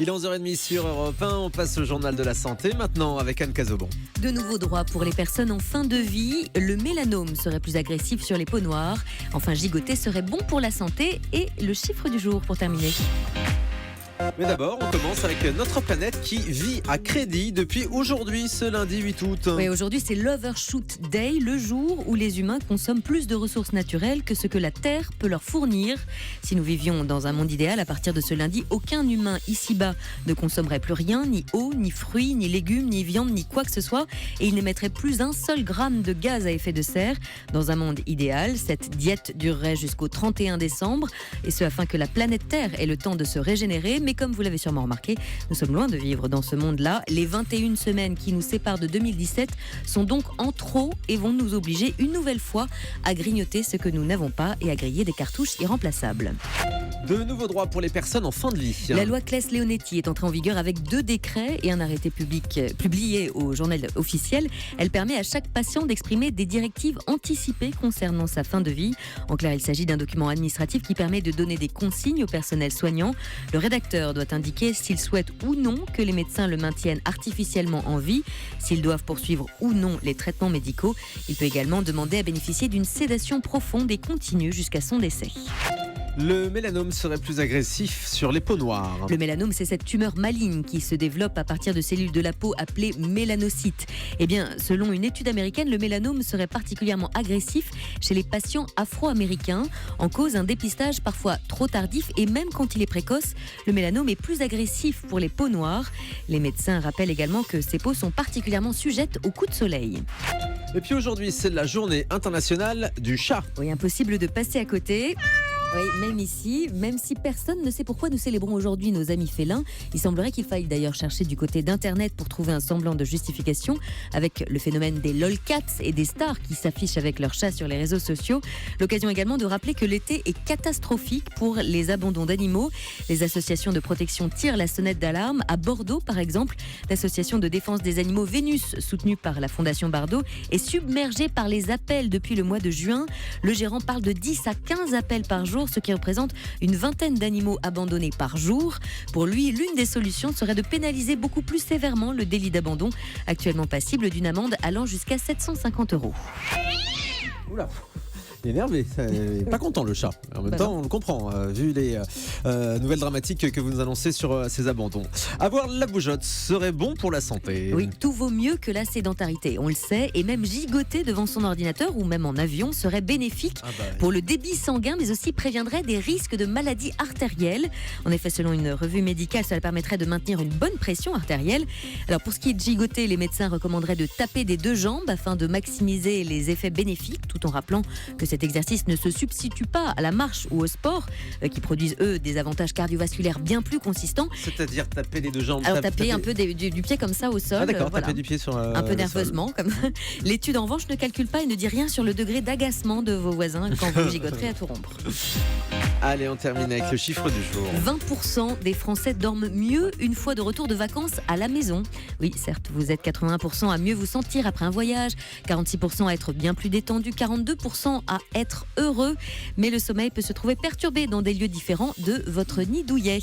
Il est 11h30 sur Europe 1. On passe au journal de la santé maintenant avec Anne Cazobon. De nouveaux droits pour les personnes en fin de vie. Le mélanome serait plus agressif sur les peaux noires. Enfin, gigoter serait bon pour la santé. Et le chiffre du jour pour terminer. Mais d'abord, on commence avec notre planète qui vit à crédit depuis aujourd'hui, ce lundi 8 août. Oui, aujourd'hui, c'est l'Overshoot Day, le jour où les humains consomment plus de ressources naturelles que ce que la Terre peut leur fournir. Si nous vivions dans un monde idéal, à partir de ce lundi, aucun humain ici-bas ne consommerait plus rien, ni eau, ni fruits, ni légumes, ni viande, ni quoi que ce soit, et il n'émettrait plus un seul gramme de gaz à effet de serre. Dans un monde idéal, cette diète durerait jusqu'au 31 décembre, et ce afin que la planète Terre ait le temps de se régénérer. Mais comme vous l'avez sûrement remarqué, nous sommes loin de vivre dans ce monde-là. Les 21 semaines qui nous séparent de 2017 sont donc en trop et vont nous obliger une nouvelle fois à grignoter ce que nous n'avons pas et à griller des cartouches irremplaçables. De nouveaux droits pour les personnes en fin de vie. La loi Claes-Leonetti est entrée en vigueur avec 2 décrets et un arrêté publié au journal officiel. Elle permet à chaque patient d'exprimer des directives anticipées concernant sa fin de vie. En clair, il s'agit d'un document administratif qui permet de donner des consignes au personnel soignant. Le rédacteur doit indiquer s'il souhaite ou non que les médecins le maintiennent artificiellement en vie, s'ils doivent poursuivre ou non les traitements médicaux. Il peut également demander à bénéficier d'une sédation profonde et continue jusqu'à son décès. Le mélanome serait plus agressif sur les peaux noires. Le mélanome, c'est cette tumeur maligne qui se développe à partir de cellules de la peau appelées mélanocytes. Eh bien, selon une étude américaine, le mélanome serait particulièrement agressif chez les patients afro-américains. En cause, un dépistage parfois trop tardif et même quand il est précoce, le mélanome est plus agressif pour les peaux noires. Les médecins rappellent également que ces peaux sont particulièrement sujettes aux coups de soleil. Et puis aujourd'hui, c'est la journée internationale du chat. Oui, impossible de passer à côté. Oui, même ici, même si personne ne sait pourquoi nous célébrons aujourd'hui nos amis félins, il semblerait qu'il faille d'ailleurs chercher du côté d'Internet pour trouver un semblant de justification avec le phénomène des lolcats et des stars qui s'affichent avec leurs chats sur les réseaux sociaux. L'occasion également de rappeler que l'été est catastrophique pour les abandons d'animaux. Les associations de protection tirent la sonnette d'alarme. À Bordeaux, par exemple, l'association de défense des animaux Vénus, soutenue par la Fondation Bardot, est submergée par les appels depuis le mois de juin. Le gérant parle de 10 à 15 appels par jour, ce qui représente une vingtaine d'animaux abandonnés par jour. Pour lui, l'une des solutions serait de pénaliser beaucoup plus sévèrement le délit d'abandon, actuellement passible d'une amende allant jusqu'à 750 €. Oula, il est énervé, pas content le chat. En même temps, on le comprend, vu les nouvelles dramatiques que vous nous annoncez sur ces abandons. Avoir la bougeotte serait bon pour la santé. Oui, tout vaut mieux que la sédentarité, on le sait, et même gigoter devant son ordinateur ou même en avion serait bénéfique pour le débit sanguin, mais aussi préviendrait des risques de maladies artérielles. En effet, selon une revue médicale, cela permettrait de maintenir une bonne pression artérielle. Alors pour ce qui est de gigoter, les médecins recommanderaient de taper des 2 jambes afin de maximiser les effets bénéfiques, tout en rappelant que cet exercice ne se substitue pas à la marche ou au sport, qui produisent eux des avantages cardiovasculaires bien plus consistants. C'est-à-dire taper les 2 jambes. Alors taper un peu du pied comme ça au sol. Ah d'accord, taper du pied sur un peu nerveusement comme ça. L'étude en revanche ne calcule pas et ne dit rien sur le degré d'agacement de vos voisins quand vous gigoterez à tout rompre. Allez, on termine avec le chiffre du jour. 20% des Français dorment mieux une fois de retour de vacances à la maison. Oui, certes, vous êtes 81% à mieux vous sentir après un voyage, 46% à être bien plus détendu, 42% à être heureux. Mais le sommeil peut se trouver perturbé dans des lieux différents de votre nid douillet.